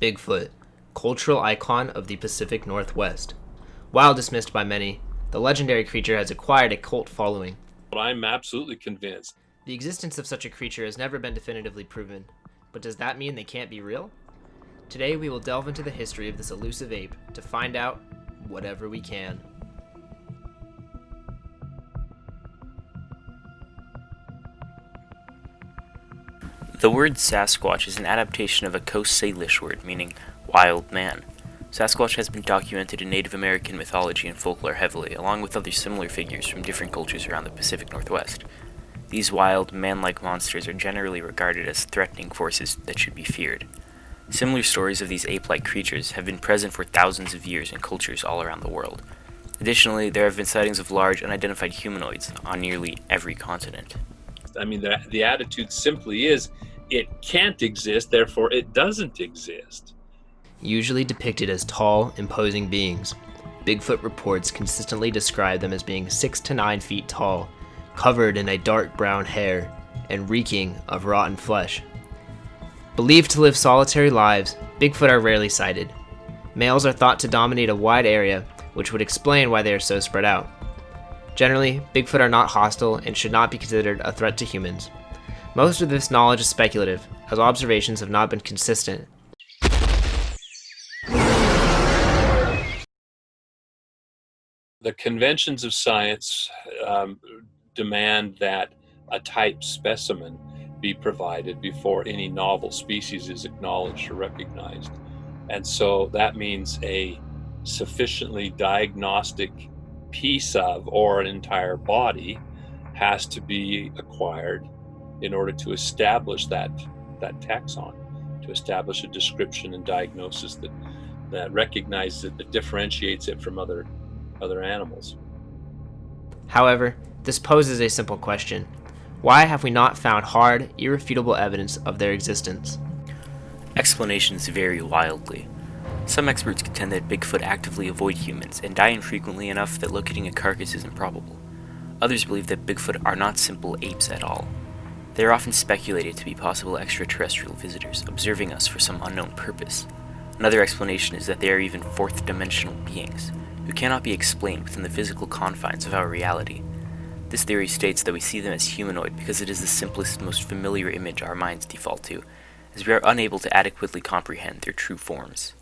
Bigfoot, cultural icon of the Pacific Northwest. While dismissed by many, the legendary creature has acquired a cult following. But I'm absolutely convinced. The existence of such a creature has never been definitively proven, but does that mean they can't be real? Today we will delve into the history of this elusive ape to find out whatever we can. The word Sasquatch is an adaptation of a Coast Salish word meaning wild man. Sasquatch has been documented in Native American mythology and folklore heavily, along with other similar figures from different cultures around the Pacific Northwest. These wild, man-like monsters are generally regarded as threatening forces that should be feared. Similar stories of these ape-like creatures have been present for thousands of years in cultures all around the world. Additionally, there have been sightings of large, unidentified humanoids on nearly every continent. I mean, the attitude simply is, it can't exist, therefore it doesn't exist. Usually depicted as tall, imposing beings, Bigfoot reports consistently describe them as being 6 to 9 feet tall, covered in a dark brown hair, and reeking of rotten flesh. Believed to live solitary lives, Bigfoot are rarely sighted. Males are thought to dominate a wide area, which would explain why they are so spread out. Generally, Bigfoot are not hostile and should not be considered a threat to humans. Most of this knowledge is speculative, as observations have not been consistent. The conventions of science demand that a type specimen be provided before any novel species is acknowledged or recognized. And so that means a sufficiently diagnostic piece of, or an entire body, has to be acquired in order to establish that taxon, to establish a description and diagnosis that recognizes it, that differentiates it from other animals. However, this poses a simple question. Why have we not found hard, irrefutable evidence of their existence? Explanations vary wildly. Some experts contend that Bigfoot actively avoid humans and die infrequently enough that locating a carcass is improbable. Others believe that Bigfoot are not simple apes at all. They are often speculated to be possible extraterrestrial visitors, observing us for some unknown purpose. Another explanation is that they are even fourth-dimensional beings, who cannot be explained within the physical confines of our reality. This theory states that we see them as humanoid because it is the simplest, most familiar image our minds default to, as we are unable to adequately comprehend their true forms.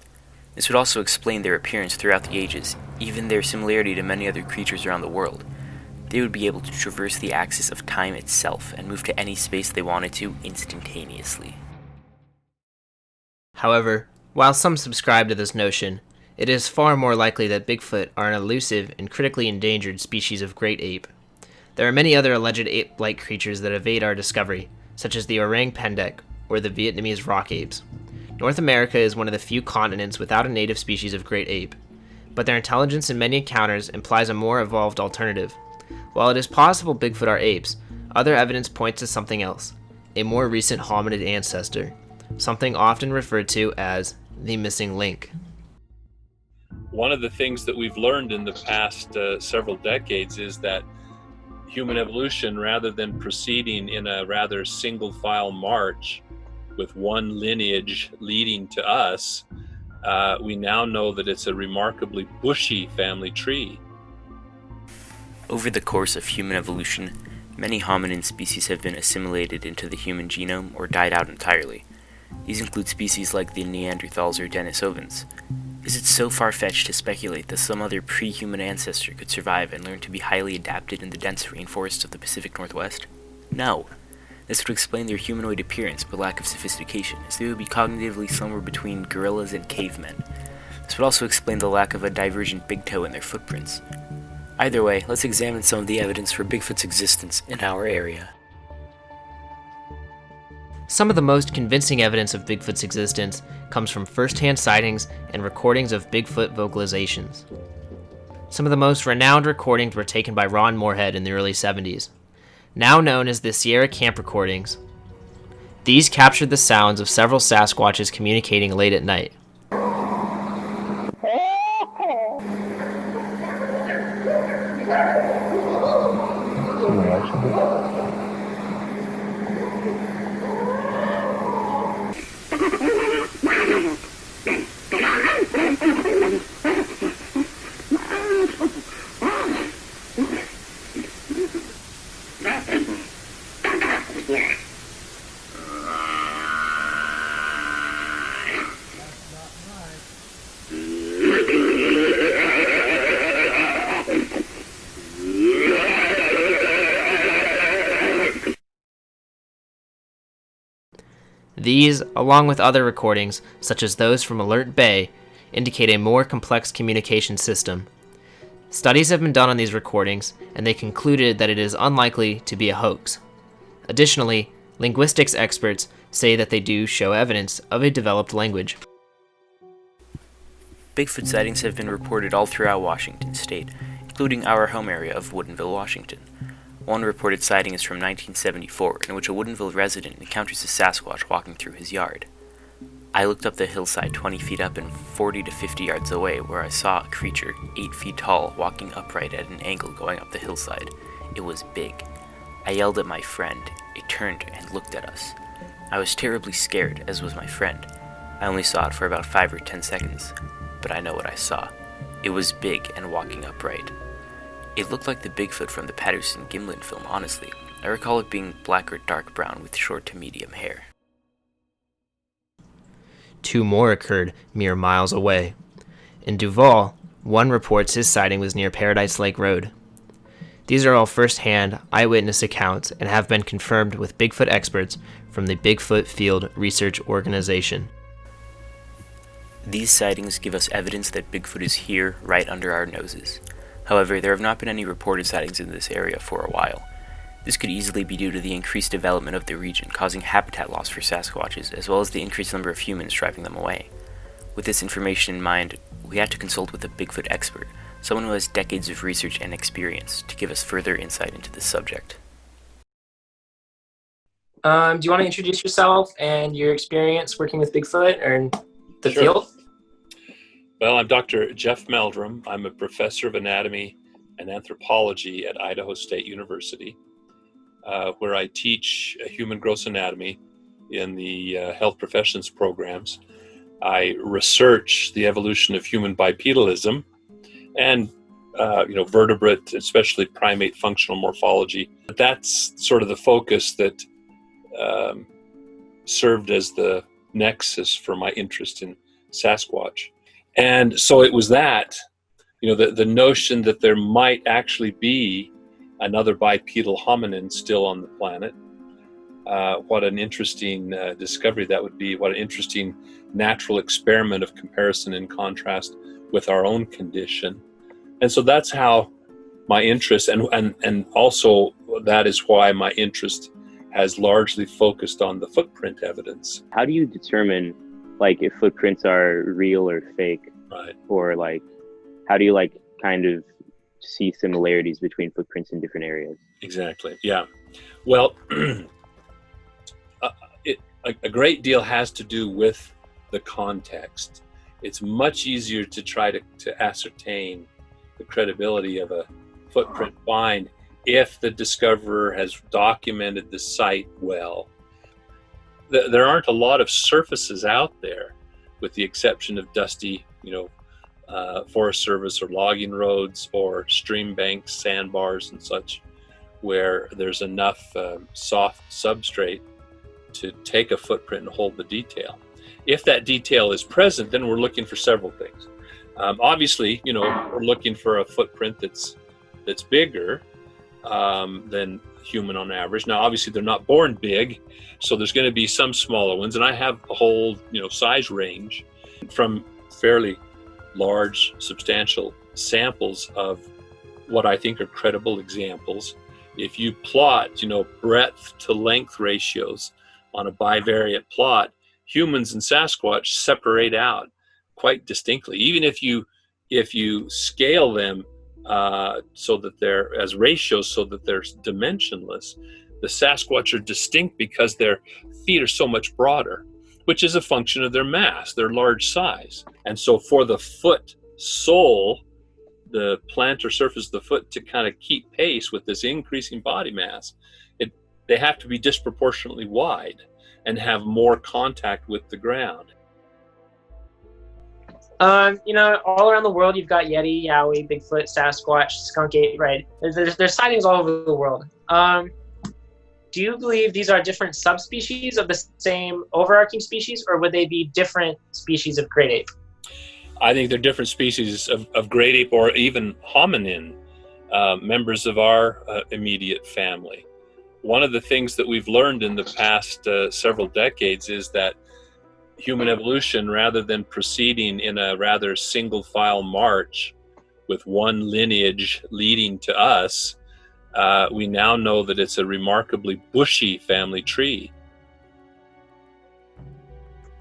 This would also explain their appearance throughout the ages, even their similarity to many other creatures around the world. They would be able to traverse the axis of time itself and move to any space they wanted to instantaneously. However, while some subscribe to this notion, it is far more likely that Bigfoot are an elusive and critically endangered species of great ape. There are many other alleged ape-like creatures that evade our discovery, such as the orang pendek or the Vietnamese rock apes. North America is one of the few continents without a native species of great ape, but their intelligence in many encounters implies a more evolved alternative. While it is possible Bigfoot are apes, other evidence points to something else, a more recent hominid ancestor, something often referred to as the missing link. One of the things that we've learned in the past several decades is that human evolution, rather than proceeding in a rather single file march with one lineage leading to us, we now know that it's a remarkably bushy family tree. Over the course of human evolution, many hominin species have been assimilated into the human genome or died out entirely. These include species like the Neanderthals or Denisovans. Is it so far-fetched to speculate that some other pre-human ancestor could survive and learn to be highly adapted in the dense rainforests of the Pacific Northwest? No. This would explain their humanoid appearance but lack of sophistication, as they would be cognitively somewhere between gorillas and cavemen. This would also explain the lack of a divergent big toe in their footprints. Either way, let's examine some of the evidence for Bigfoot's existence in our area. Some of the most convincing evidence of Bigfoot's existence comes from first-hand sightings and recordings of Bigfoot vocalizations. Some of the most renowned recordings were taken by Ron Moorhead in the early 70s, now known as the Sierra Camp recordings. These captured the sounds of several Sasquatches communicating late at night. These, along with other recordings, such as those from Alert Bay, indicate a more complex communication system. Studies have been done on these recordings, and they concluded that it is unlikely to be a hoax. Additionally, linguistics experts say that they do show evidence of a developed language. Bigfoot sightings have been reported all throughout Washington state, including our home area of Woodinville, Washington. One reported sighting is from 1974, in which a Woodinville resident encounters a Sasquatch walking through his yard. I looked up the hillside 20 feet up and 40 to 50 yards away, where I saw a creature 8 feet tall walking upright at an angle going up the hillside. It was big. I yelled at my friend. It turned and looked at us. I was terribly scared, as was my friend. I only saw it for about 5 or 10 seconds, but I know what I saw. It was big and walking upright. It looked like the Bigfoot from the Patterson-Gimlin film, honestly. I recall it being black or dark brown with short to medium hair. 2 more occurred mere miles away. In Duval, one reports his sighting was near Paradise Lake Road. These are all first-hand eyewitness accounts and have been confirmed with Bigfoot experts from the Bigfoot Field Research Organization. These sightings give us evidence that Bigfoot is here, right under our noses. However, there have not been any reported sightings in this area for a while. This could easily be due to the increased development of the region, causing habitat loss for Sasquatches, as well as the increased number of humans driving them away. With this information in mind, we had to consult with a Bigfoot expert, someone who has decades of research and experience, to give us further insight into this subject. Do you want to introduce yourself and your experience working with Bigfoot or in the field? Well, I'm Dr. Jeff Meldrum. I'm a professor of anatomy and anthropology at Idaho State University, where I teach human gross anatomy in the health professions programs. I research the evolution of human bipedalism and vertebrate, especially primate functional morphology. That's sort of the focus that served as the nexus for my interest in Sasquatch. And so it was that, the notion that there might actually be another bipedal hominin still on the planet. What an interesting discovery that would be. What an interesting natural experiment of comparison and contrast with our own condition. And so that's how my interest, and also that is why my interest has largely focused on the footprint evidence. How do you determine if footprints are real or fake? Right. Or how do you kind of see similarities between footprints in different areas? Exactly. Yeah. Well, a great deal has to do with the context. It's much easier to try to ascertain the credibility of a footprint find if the discoverer has documented the site well. There aren't a lot of surfaces out there, with the exception of dusty, Forest Service or logging roads or stream banks, sandbars and such, where there's enough soft substrate to take a footprint and hold the detail. If that detail is present, then we're looking for several things. Obviously, we're looking for a footprint that's bigger than human on average. Now, obviously, they're not born big, so there's going to be some smaller ones, and I have a whole size range from fairly large, substantial samples of what I think are credible examples. If you plot, breadth to length ratios on a bivariate plot, humans and Sasquatch separate out quite distinctly. Even if you scale them so that they're as ratios, so that they're dimensionless, the Sasquatch are distinct because their feet are so much broader, which is a function of their mass, their large size. And so for the foot sole, the plantar surface of the foot, to kind of keep pace with this increasing body mass, they have to be disproportionately wide and have more contact with the ground. All around the world, you've got Yeti, Yowie, Bigfoot, Sasquatch, skunk ape, right? There's sightings all over the world. Do you believe these are different subspecies of the same overarching species, or would they be different species of great ape? I think they're different species of great ape, or even hominin, members of our immediate family. one of the things that we've learned in the past several decades is that human evolution, rather than proceeding in a rather single file march with one lineage leading to us, we now know that it's a remarkably bushy family tree.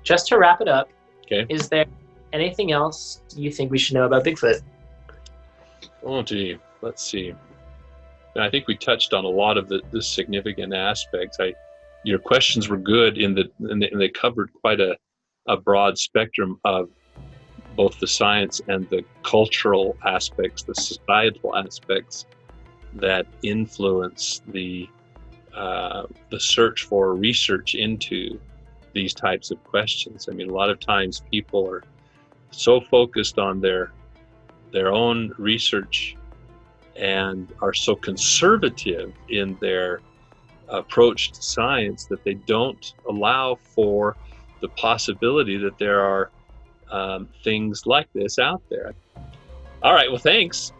Just to wrap it up, Okay. is there anything else you think we should know about Bigfoot? Oh, gee, let's see. I think we touched on a lot of the significant aspects. Your questions were good and they covered quite a broad spectrum of both the science and the cultural aspects, the societal aspects that influence the search for research into these types of questions. I mean, a lot of times people are so focused on their own research and are so conservative in their approach to science that they don't allow for the possibility that there are things like this out there. All right, well, thanks.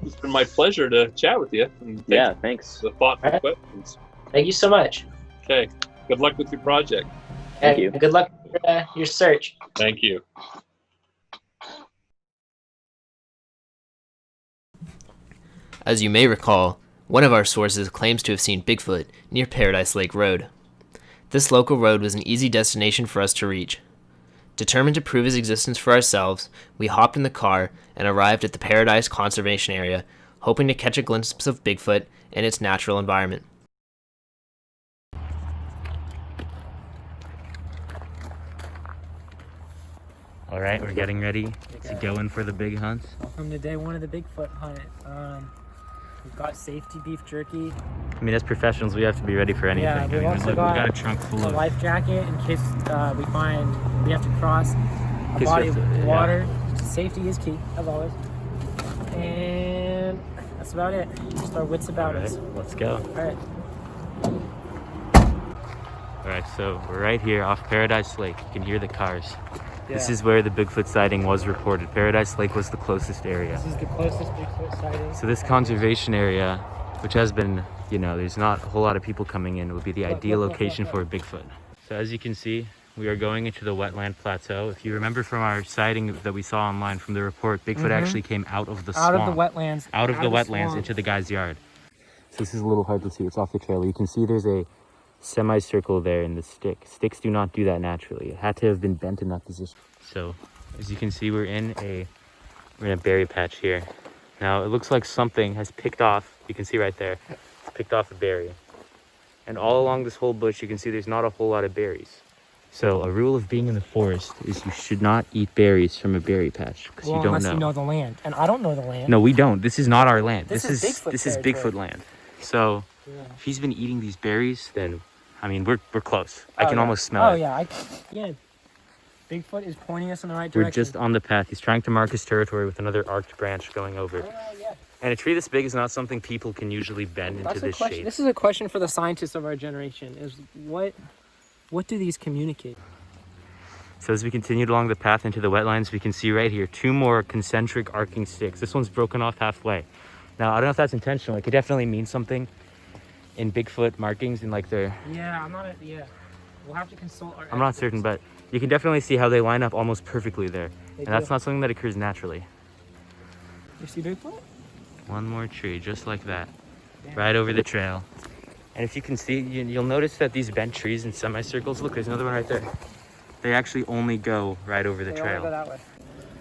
It's been my pleasure to chat with you. And thanks. The thoughtful questions. Thank you so much. Okay, good luck with your project. Thank you. Good luck with your search. Thank you. As you may recall, one of our sources claims to have seen Bigfoot near Paradise Lake Road. This local road was an easy destination for us to reach. Determined to prove his existence for ourselves, we hopped in the car and arrived at the Paradise Conservation Area, hoping to catch a glimpse of Bigfoot and its natural environment. All right, we're getting ready to go in for the big hunt. Welcome to day one of the Bigfoot hunt. We've got safety beef jerky. I mean, as professionals, we have to be ready for anything. Yeah, we've I mean, also we got got a trunk full a of... life jacket in case we have to cross a Case body we have of to- water. Safety is key, as always. And that's about it. Just our wits about All right, us. let's go. All right. All right, so we're right here off Paradise Lake. You can hear the cars. This Yeah. is where the Bigfoot sighting was reported. Paradise Lake was the closest area. This is the closest Bigfoot sighting. So this conservation area, which has been, there's not a whole lot of people coming in, would be the ideal location for a Bigfoot. So as you can see, we are going into the wetland plateau. If you remember from our sighting that we saw online from the report, Bigfoot actually came out of the swamp. Out of the wetlands. Out of the wetlands swamp. into the guy's yard. So this is a little hard to see. It's off the trailer. You can see there's a semicircle there in the stick. Sticks do not do that naturally. It had to have been bent in that position. So as you can see, we're in a berry patch here. Now it looks like something has picked off. You can see right there. It's picked off a berry. And all along this whole bush, you can see there's not a whole lot of berries. So a rule of being in the forest is you should not eat berries from a berry patch because you don't unless know. you know the land. And I don't know the land. No, we don't. This is not our land. This is Bigfoot this is territory. Bigfoot land. So Yeah. if he's been eating these berries, then I mean we're close. I can yeah. almost smell it. Yeah. Bigfoot is pointing us in the right We're direction. just on the path. He's trying to mark his territory with another arced branch going over. Yeah. And a tree this big is not something people can usually bend into this shape. This is a question for the scientists of our generation: is what do these communicate? So as we continued along the path into the wetlands, we can see right here 2 more concentric arcing sticks. This one's broken off halfway. Now I don't know if that's intentional. It could definitely mean something in Bigfoot markings in like their... Yeah, I'm not. We'll have to consult our. I'm not certain, but you can definitely see how they line up almost perfectly there. They And that's do. not something that occurs naturally. You see Bigfoot? One more tree, just like that, Damn. right over the trail. And if you can see, you'll notice that these bent trees in semicircles, look, there's another one right there. They actually only go right over the They only go trail. that way.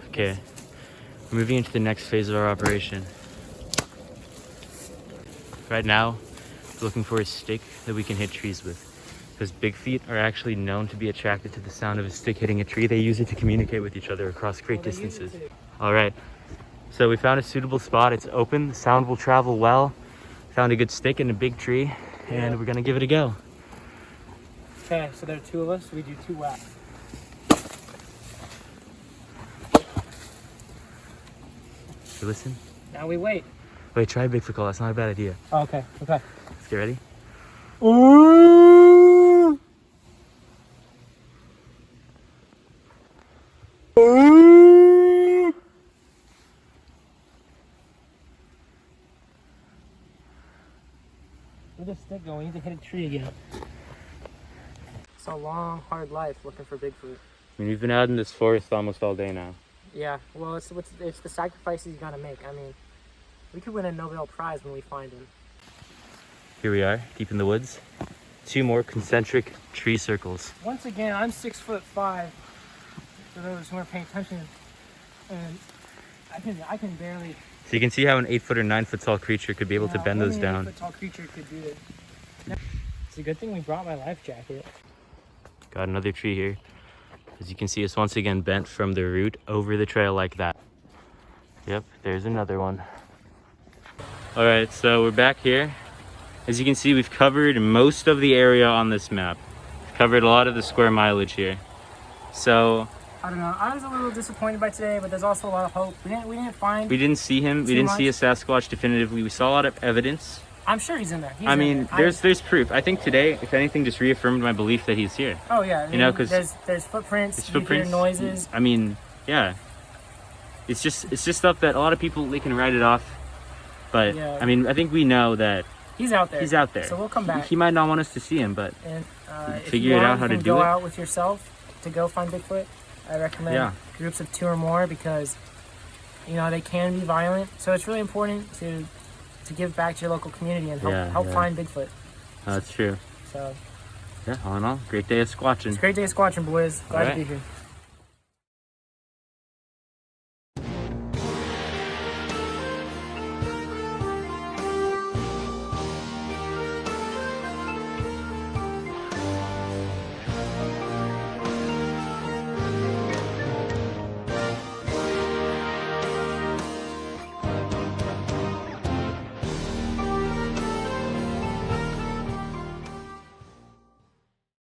Okay, we're moving into the next phase of our operation. Right now, we're looking for a stick that we can hit trees with. Because Bigfeet are actually known to be attracted to the sound of a stick hitting a tree. They use it to communicate with each other across great distances. All right, so we found a suitable spot. It's open, the sound will travel well. Found a good stick in a big tree, and we're gonna give it a go. Okay, so there are 2 of us. So we do 2 whacks. You listen? Now we wait. Wait, try a Bigfoot call. That's not a bad idea. Oh, okay. Let's get ready. Where'd the stick go? We need to hit a tree again. It's a long, hard life looking for Bigfoot. I mean, we've been out in this forest almost all day now. Yeah, well, it's the sacrifices you gotta make. I mean, we could win a Nobel Prize when we find him. Here we are, deep in the woods. 2 more concentric tree circles. Once again, I'm 6'5", for those who aren't paying attention, and I can barely. So you can see how an 8-foot or 9-foot tall creature could be able to bend those down. Only an 8-foot tall creature could do it. It's a good thing we brought my life jacket. Got another tree here. As you can see, it's once again bent from the root over the trail like that. Yep, there's another one. All right, so we're back here. As you can see, we've covered most of the area on this map. We've covered a lot of the square mileage here. So I don't know. I was a little disappointed by today, but there's also a lot of hope. We didn't find. we didn't see him. We didn't see a Sasquatch definitively. We saw a lot of evidence. I'm sure he's in there. I mean, there's proof. I think today, if anything, just reaffirmed my belief that he's here. Oh yeah. You know, 'cause there's footprints. There's You hear footprints. noises. I mean, yeah. It's just stuff that a lot of people, they can write it off. But Yeah. I mean, I think we know that He's out there. he's out there. So we'll come back. He might not want us to see him, but And if figure you it want, out how you to can do go it. out with yourself to go find Bigfoot. I recommend groups of 2 or more because, you know, they can be violent. So it's really important to give back to your local community and help find Bigfoot. That's true. So Yeah, all in all, great day of squatching. it's a great day of squatching, boys. Glad All to be right. here.